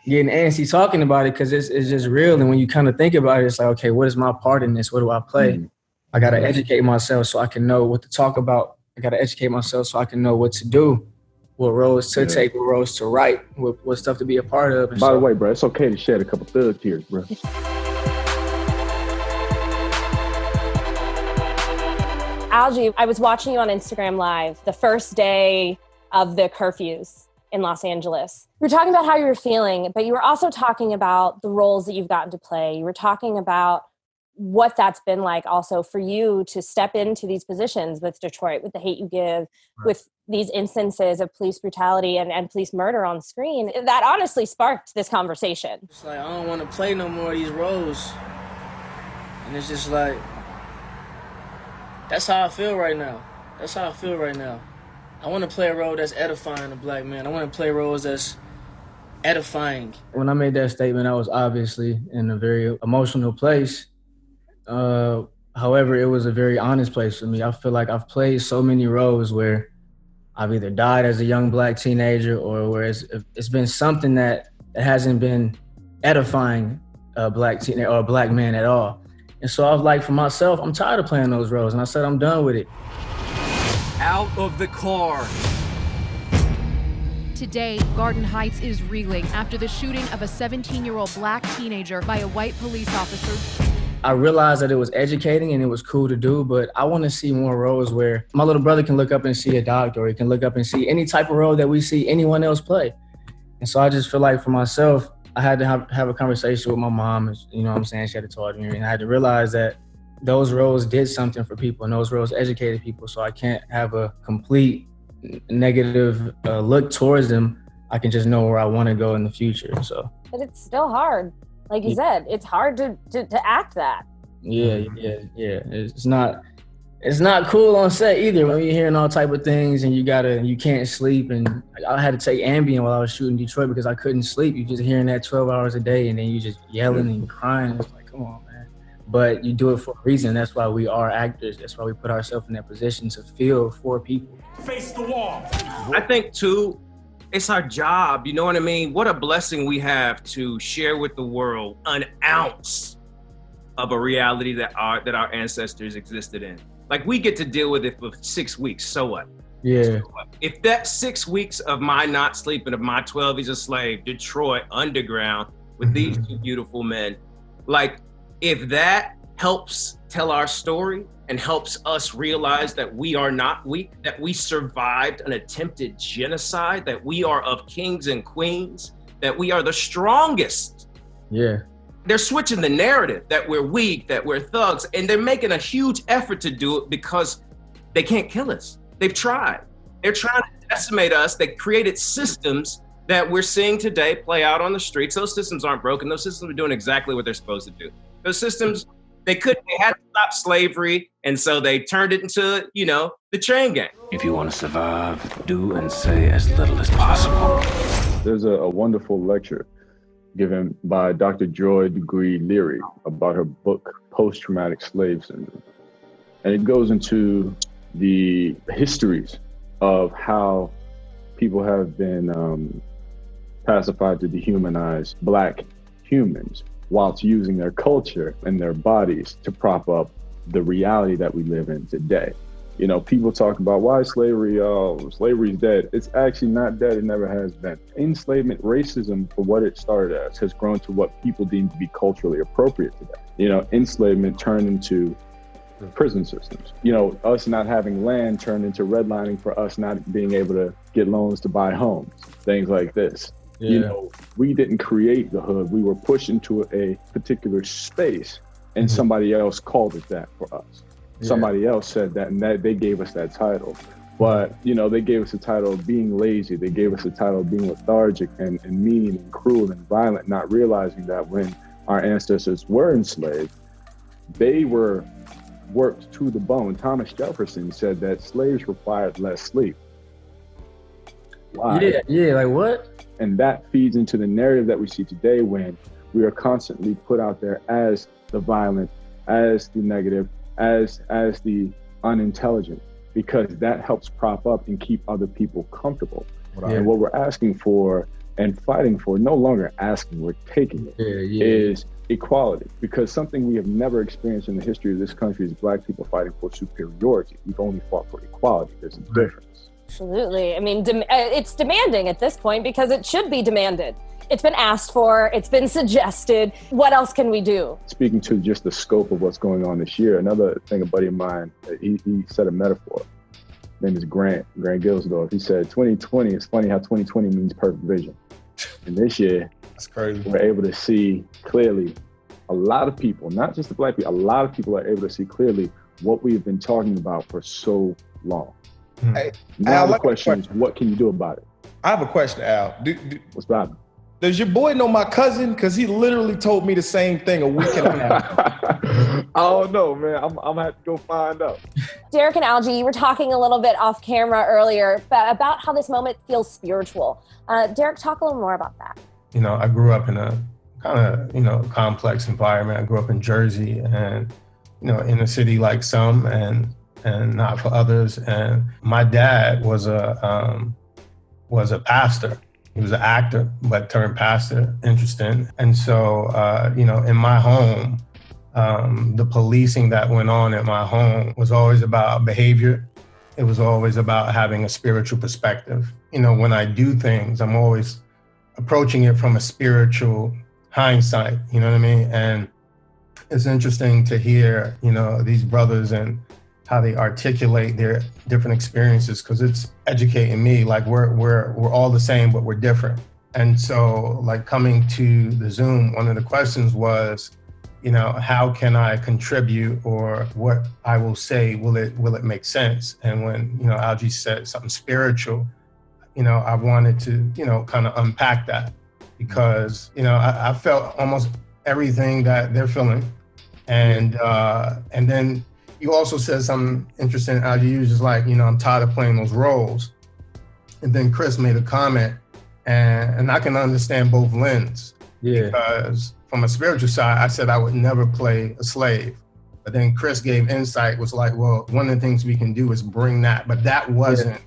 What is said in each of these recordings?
getting antsy talking about it because it's just real. And when you kind of think about it, it's like, okay, what is my part in this? What do I play? Mm-hmm. I got to educate myself so I can know what to talk about. I got to educate myself so I can know what to do, what roles to take, what roles to write, what stuff to be a part of. And By the way, bro, it's okay to shed a couple thug tears, bro. Algee, I was watching you on Instagram Live the first day of the curfews in Los Angeles. You were talking about how you were feeling, but you were also talking about the roles that you've gotten to play. You were talking about what that's been like also for you to step into these positions with Detroit, with The Hate U Give, with these instances of police brutality and police murder on screen. That honestly sparked this conversation. It's like, I don't want to play no more of these roles. And it's just like, that's how I feel right now. That's how I feel right now. I want to play a role that's edifying a black man. I want to play roles that's edifying. When I made that statement, I was obviously in a very emotional place. However, it was a very honest place for me. I feel like I've played so many roles where I've either died as a young black teenager or where it's been something that hasn't been edifying a black teenager or a black man at all. And so I was like, for myself, I'm tired of playing those roles. And I said, I'm done with it. Out of the car. Today, Garden Heights is reeling after the shooting of a 17-year-old black teenager by a white police officer. I realized that it was educating and it was cool to do, but I want to see more roles where my little brother can look up and see a doctor, or he can look up and see any type of role that we see anyone else play. And so I just feel like for myself, I had to have a conversation with my mom, you know what I'm saying? She had to talk to me, and I had to realize that those roles did something for people and those roles educated people. So I can't have a complete negative look towards them. I can just know where I want to go in the future. So. But it's still hard. Like you said, it's hard to act that. Yeah. It's not cool on set either when you're hearing all type of things and you can't sleep. And I had to take Ambien while I was shooting Detroit because I couldn't sleep. You just hearing that 12 hours a day and then you just yelling and crying. It's like, come on, man. But you do it for a reason. That's why we are actors. That's why we put ourselves in that position to feel for people. Face the wall. I think too, it's our job, you know what I mean? What a blessing we have to share with the world an ounce of a reality that our ancestors existed in. Like, we get to deal with it for 6 weeks, so what? Yeah. So what? If that 6 weeks of my not sleeping, of my 12 Years a Slave, Detroit, underground, with these two beautiful men, like, if that helps tell our story and helps us realize that we are not weak, that we survived an attempted genocide, that we are of kings and queens, that we are the strongest. Yeah. They're switching the narrative that we're weak, that we're thugs, and they're making a huge effort to do it because they can't kill us. They've tried. They're trying to decimate us. They created systems that we're seeing today play out on the streets. Those systems aren't broken. Those systems are doing exactly what they're supposed to do. Those systems, they had to stop slavery, and so they turned it into, the chain gang. If you want to survive, do and say as little as possible. There's a wonderful lecture given by Dr. Joy Degree-Leary about her book, Post-Traumatic Slave Syndrome. And it goes into the histories of how people have been pacified to dehumanize Black humans whilst using their culture and their bodies to prop up the reality that we live in today. People talk about why slavery's dead. It's actually not dead. It never has been. Enslavement, racism, for what it started as, has grown to what people deem to be culturally appropriate today. Enslavement turned into prison systems. Us not having land turned into redlining for us not being able to get loans to buy homes, things like this. Yeah. We didn't create the hood. We were pushed into a particular space and somebody else called it that for us. Yeah. Somebody else said that, and that they gave us that title. But, they gave us the title of being lazy. They gave us the title of being lethargic and mean and cruel and violent, not realizing that when our ancestors were enslaved, they were worked to the bone. Thomas Jefferson said that slaves required less sleep. Why? Yeah, like what? And that feeds into the narrative that we see today when we are constantly put out there as the violent, as the negative, as the unintelligent, because that helps prop up and keep other people comfortable. Right. And what we're asking for and fighting for, no longer asking, we're taking it, is equality. Because something we have never experienced in the history of this country is Black people fighting for superiority. We've only fought for equality. There's a difference. Absolutely. I mean, it's demanding at this point because it should be demanded. It's been asked for, it's been suggested. What else can we do? Speaking to just the scope of what's going on this year, another thing, a buddy of mine, he said a metaphor. His name is Grant Gilsdorf. He said, 2020, it's funny how 2020 means perfect vision. And this year, that's crazy. We're able to see clearly, a lot of people, not just the Black people, a lot of people are able to see clearly what we've been talking about for so long. Hey, now the question is, what can you do about it? I have a question, Al. What's that? Does your boy know my cousin? Because he literally told me the same thing a week and a half. I don't know, man. I'm gonna have to go find out. Derek and Algee, you were talking a little bit off camera earlier about how this moment feels spiritual. Derek, talk a little more about that. You know, I grew up in a kind of, complex environment. I grew up in Jersey and, in a city like some and not for others. And my dad was a pastor. He was an actor, but turned pastor, interesting. And so, in my home, the policing that went on at my home was always about behavior. It was always about having a spiritual perspective. When I do things, I'm always approaching it from a spiritual hindsight, you know what I mean? And it's interesting to hear, these brothers and how they articulate their different experiences, because it's educating me. Like we're all the same, but we're different. And so, like, coming to the Zoom, one of the questions was, how can I contribute, or what I will say, will it make sense? And when Algee said something spiritual, I wanted to kind of unpack that, because I felt almost everything that they're feeling, and then. You also said something interesting, Algee. You was just like, I'm tired of playing those roles. And then Chris made a comment, and I can understand both lenses. Yeah. Because from a spiritual side, I said I would never play a slave. But then Chris gave insight, was like, well, one of the things we can do is bring that. But that wasn't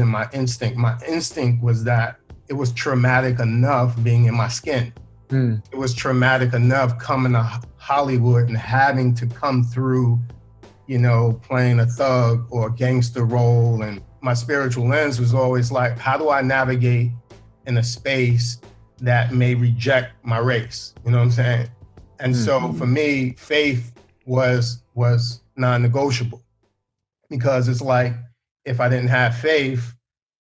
my instinct. My instinct was that it was traumatic enough being in my skin. It was traumatic enough coming to Hollywood and having to come through, playing a thug or a gangster role. And my spiritual lens was always like, how do I navigate in a space that may reject my race? You know what I'm saying? And so for me, faith was non-negotiable, because it's like, if I didn't have faith,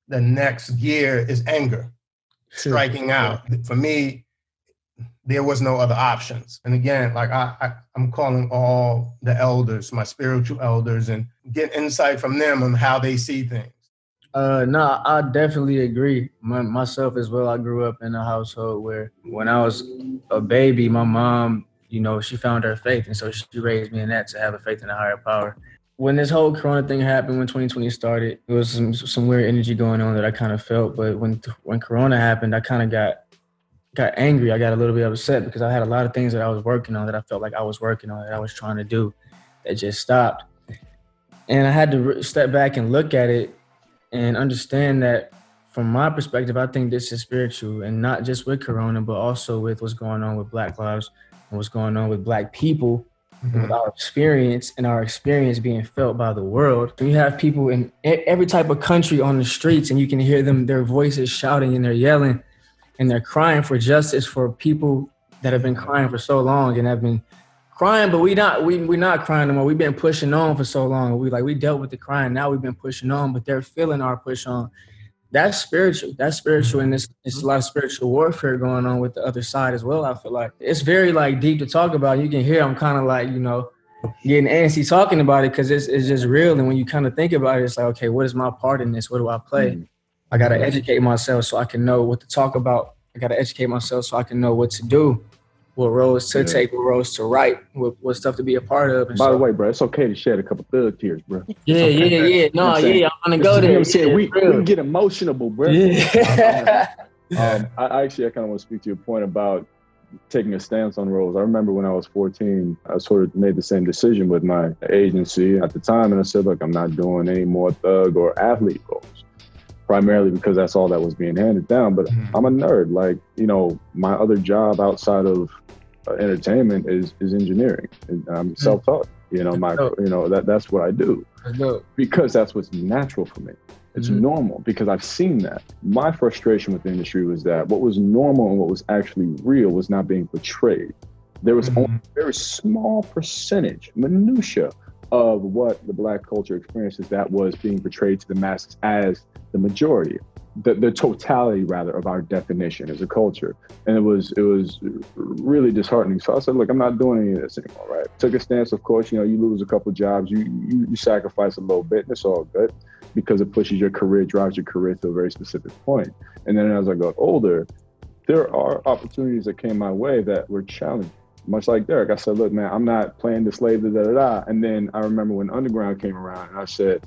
the next gear is anger, striking out. For me, there was no other options. And again, like I'm calling all the elders, my spiritual elders, and get insight from them on how they see things. No, I definitely agree. Myself as well, I grew up in a household where when I was a baby, my mom, she found her faith. And so she raised me in that, to have a faith in a higher power. When this whole Corona thing happened, when 2020 started, there was some weird energy going on that I kind of felt. But when Corona happened, I kind of got angry. I got a little bit upset, because I had a lot of things that I was working on, that I felt like I was working on, that I was trying to do, that just stopped. And I had to step back and look at it and understand that, from my perspective, I think this is spiritual, and not just with Corona, but also with what's going on with Black lives and what's going on with Black people, and with our experience, and our experience being felt by the world. You have people in every type of country on the streets, and you can hear them, their voices shouting and they're yelling, and they're crying for justice for people that have been crying for so long, and have been crying, but we're not crying anymore. We've been pushing on for so long. We dealt with the crying. Now we've been pushing on, but they're feeling our push on. That's spiritual. And it's a lot of spiritual warfare going on with the other side as well. I feel like it's very deep to talk about. You can hear I'm kind of getting antsy talking about it, because it's just real. And when you kind of think about it, it's like, okay, what is my part in this? What do I play? I got to educate myself so I can know what to talk about. I got to educate myself so I can know what to do, what roles to take, what roles to write, what stuff to be a part of. By the way, bro, it's okay to shed a couple thug tears, bro. Yeah. No, yeah, I'm gonna go there. We can get emotional, bro. Yeah. I kind of want to speak to your point about taking a stance on roles. I remember when I was 14, I sort of made the same decision with my agency at the time, and I said, look, I'm not doing any more thug or athlete roles. primarily because that's all that was being handed down. But I'm a nerd. Like, you know, my other job outside of entertainment is engineering, and I'm self-taught. You know, that's what I do because that's what's natural for me. It's normal because I've seen that. My frustration with the industry was that what was normal and what was actually real was not being portrayed. There was only a very small percentage, minutia, of what the Black culture experiences that was being portrayed to the masses as the majority, the totality rather of our definition as a culture. And it was really disheartening. So I said, look, I'm not doing any of this anymore, right? Took a stance, of course, you know, you lose a couple jobs, you sacrifice a little bit, and it's all good because it pushes your career, drives your career to a very specific point. And then as I got older, there are opportunities that came my way that were challenging. Much like Derek, I said, look, man, I'm not playing the slave, da-da-da. And then I remember when Underground came around, and I said,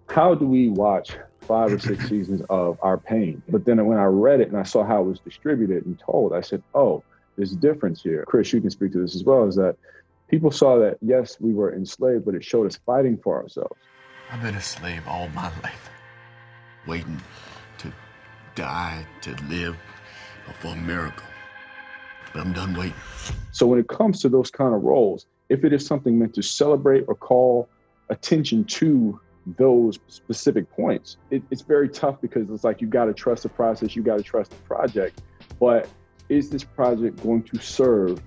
how do we watch 5 or 6 seasons of our pain? But then when I read it and I saw how it was distributed and told, I said, oh, there's a difference here. Chris, you can speak to this as well, is that people saw that, yes, we were enslaved, but it showed us fighting for ourselves. I've been a slave all my life, waiting to die, to live for a miracle. But I'm done waiting. So when it comes to those kind of roles, if it is something meant to celebrate or call attention to those specific points, it's very tough because it's like you got to trust the process, you got to trust the project. But is this project going to serve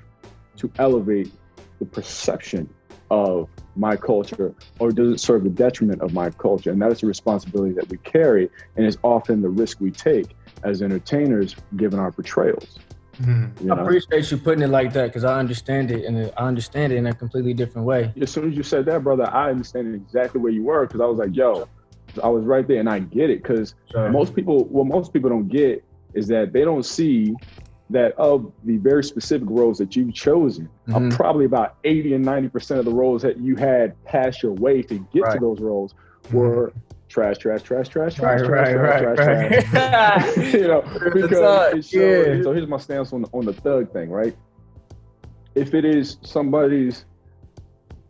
to elevate the perception of my culture, or does it serve the detriment of my culture? And that is a responsibility that we carry, and is often the risk we take as entertainers given our portrayals. I appreciate you putting it like that because I understand it, and I understand it in a completely different way. As soon as you said that, brother, I understand exactly where you were because I was like, yo, I was right there, and I get it because most people don't get is that they don't see that of the very specific roles that you've chosen, are probably about 80 and 90% of the roles that you had passed your way to get to those roles were trash. You know, because it shows. So here's my stance on the thug thing, right? If it is somebody's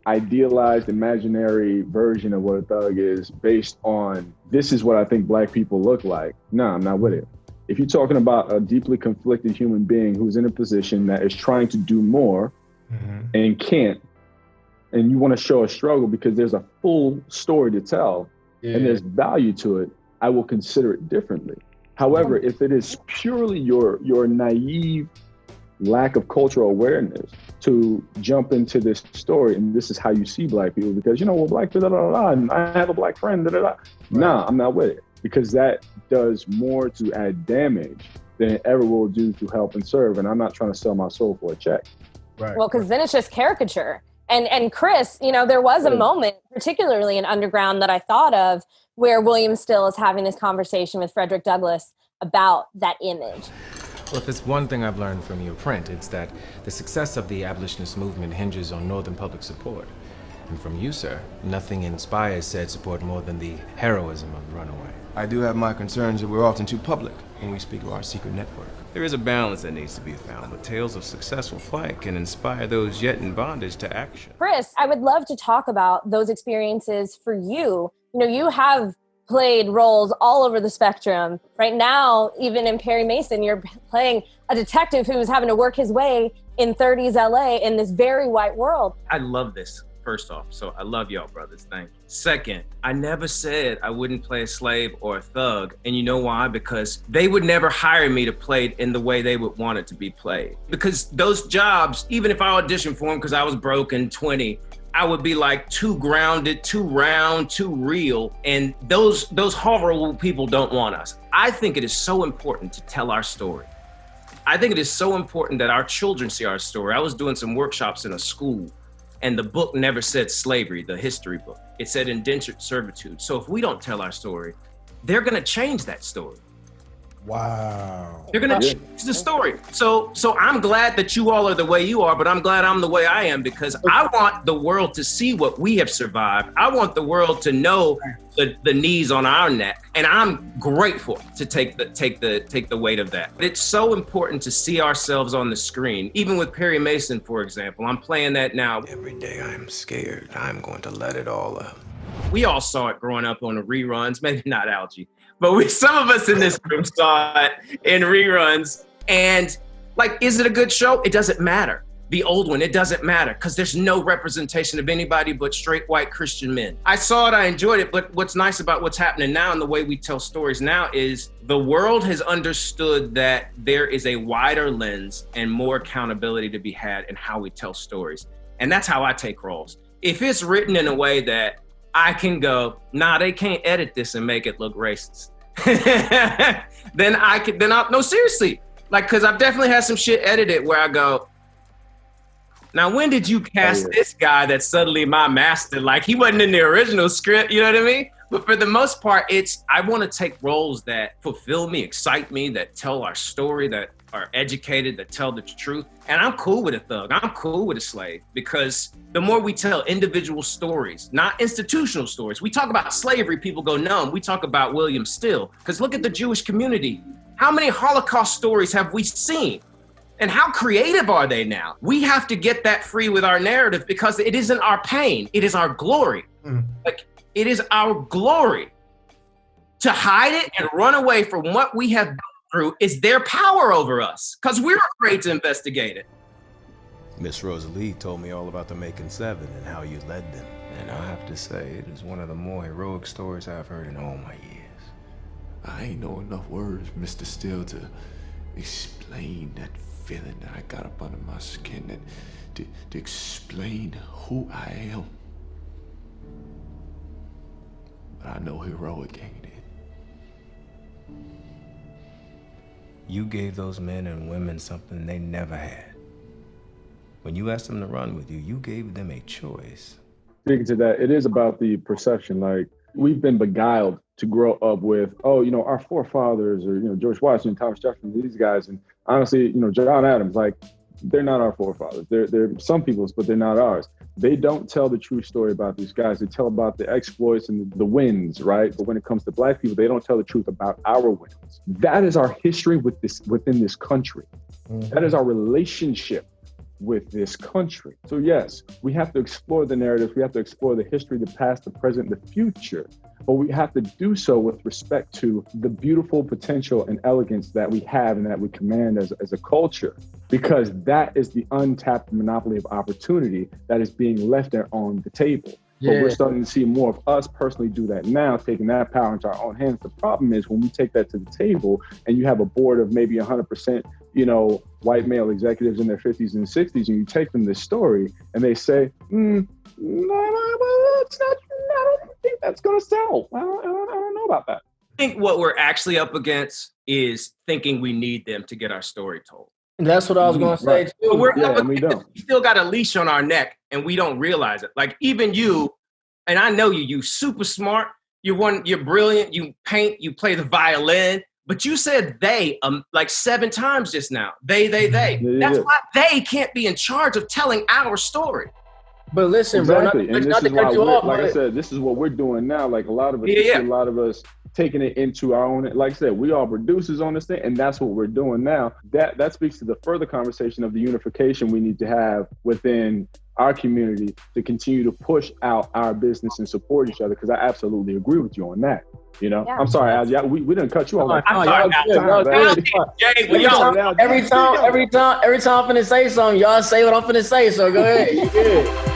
idealized imaginary version of what a thug is based on this is what I think Black people look like, nah, I'm not with it. If you're talking about a deeply conflicted human being who's in a position that is trying to do more and can't, and you want to show a struggle because there's a full story to tell and there's value to it, I will consider it differently. However, if it is purely your naive lack of cultural awareness to jump into this story and this is how you see Black people because, you know, well, Black, da-da-da-da, and I have a Black friend, da-da-da. Nah, I'm not with it. Because that does more to add damage than it ever will do to help and serve. And I'm not trying to sell my soul for a check. Right. Well, because then it's just caricature. And Chris, you know, there was a moment, particularly in Underground, that I thought of where William Still is having this conversation with Frederick Douglass about that image. Well, if it's one thing I've learned from your print, it's that the success of the abolitionist movement hinges on Northern public support. And from you, sir, nothing inspires said support more than the heroism of the runaway. I do have my concerns that we're often too public when we speak of our secret network. There is a balance that needs to be found, but tales of successful flight can inspire those yet in bondage to action. Chris, I would love to talk about those experiences for you. You know, you have played roles all over the spectrum. Right now, even in Perry Mason, you're playing a detective who is having to work his way in 30s LA in this very white world. I love this. First off, so I love y'all, brothers. Thank you. Second, I never said I wouldn't play a slave or a thug. And you know why? Because they would never hire me to play it in the way they would want it to be played. Because those jobs, even if I auditioned for them because I was broke and 20, I would be like too grounded, too round, too real. And those horrible people don't want us. I think it is so important to tell our story. I think it is so important that our children see our story. I was doing some workshops in a school, and the book never said slavery, the history book. It said indentured servitude. So if we don't tell our story, they're gonna change that story. Wow. They're gonna change the story. So I'm glad that you all are the way you are, but I'm glad I'm the way I am because I want the world to see what we have survived. I want the world to know the knees on our neck, and I'm grateful to take the weight of that. It's so important to see ourselves on the screen. Even with Perry Mason, for example, I'm playing that now. Every day I'm scared. I'm going to let it all out. We all saw it growing up on the reruns, maybe not Algee, but some of us in this room saw it in reruns. And like, is it a good show? It doesn't matter. The old one, it doesn't matter because there's no representation of anybody but straight white Christian men. I saw it, I enjoyed it, but what's nice about what's happening now and the way we tell stories now is the world has understood that there is a wider lens and more accountability to be had in how we tell stories. And that's how I take roles. If it's written in a way that I can go, nah, they can't edit this and make it look racist, no, seriously. Like, cause I've definitely had some shit edited where I go, now, when did you cast this guy that's suddenly my master? Like, he wasn't in the original script, you know what I mean? But for the most part, I want to take roles that fulfill me, excite me, that tell our story, that are educated, that tell the truth. And I'm cool with a thug. I'm cool with a slave, because the more we tell individual stories, not institutional stories. We talk about slavery, people go numb. We talk about William Still, because look at the Jewish community. How many Holocaust stories have we seen? And how creative are they now? We have to get that free with our narrative, because it isn't our pain, it is our glory. Like, it is our glory. To hide it and run away from what we have gone through is their power over us, because we're afraid to investigate it. Miss Rosalie told me all about the Macon 7 and how you led them. And I have to say, it is one of the more heroic stories I've heard in all my years. I ain't know enough words, Mr. Still, to explain that feeling that I got up under my skin, to explain who I am. But I know heroic ain't it. You gave those men and women something they never had. When you asked them to run with you, you gave them a choice. Speaking to that, it is about the perception. Like, we've been beguiled to grow up with, oh, you know, our forefathers, or, you know, George Washington, Thomas Jefferson, these guys. And honestly, you know, John Adams, like, they're not our forefathers. They're some people's, but they're not ours. They don't tell the true story about these guys. They tell about the exploits and the wins, right? But when it comes to Black people, they don't tell the truth about our wins. That is our history within this country. That is our relationship with this country. So yes, we have to explore the narratives. We have to explore the history, the past, the present, the future. But we have to do so with respect to the beautiful potential and elegance that we have and that we command as a culture, because that is the untapped monopoly of opportunity that is being left there on the table. Yeah. But we're starting to see more of us personally do that now, taking that power into our own hands. The problem is when we take that to the table and you have a board of maybe 100%, you know, white male executives in their 50s and 60s, and you take them this story and they say, no, it's not, I don't think that's going to sell. I don't know about that. I think what we're actually up against is thinking we need them to get our story told. And that's what I was going to say, too. But we still got a leash on our neck and we don't realize it. Like, even you, and I know you super smart, you're brilliant, you paint, you play the violin, but you said they like 7 times just now. They. That's why they can't be in charge of telling our story. But listen, exactly. bro, and this is why like I said, this is what we're doing now. Like, a lot of us, a lot of us taking it into our own. Like I said, we are producers on this thing, and that's what we're doing now. That speaks to the further conversation of the unification we need to have within our community to continue to push out our business and support each other. Because I absolutely agree with you on that. You know, I'm sorry, Algee, we didn't cut you off. Every time I'm finna say something, y'all say what I'm finna say. So go ahead. You good.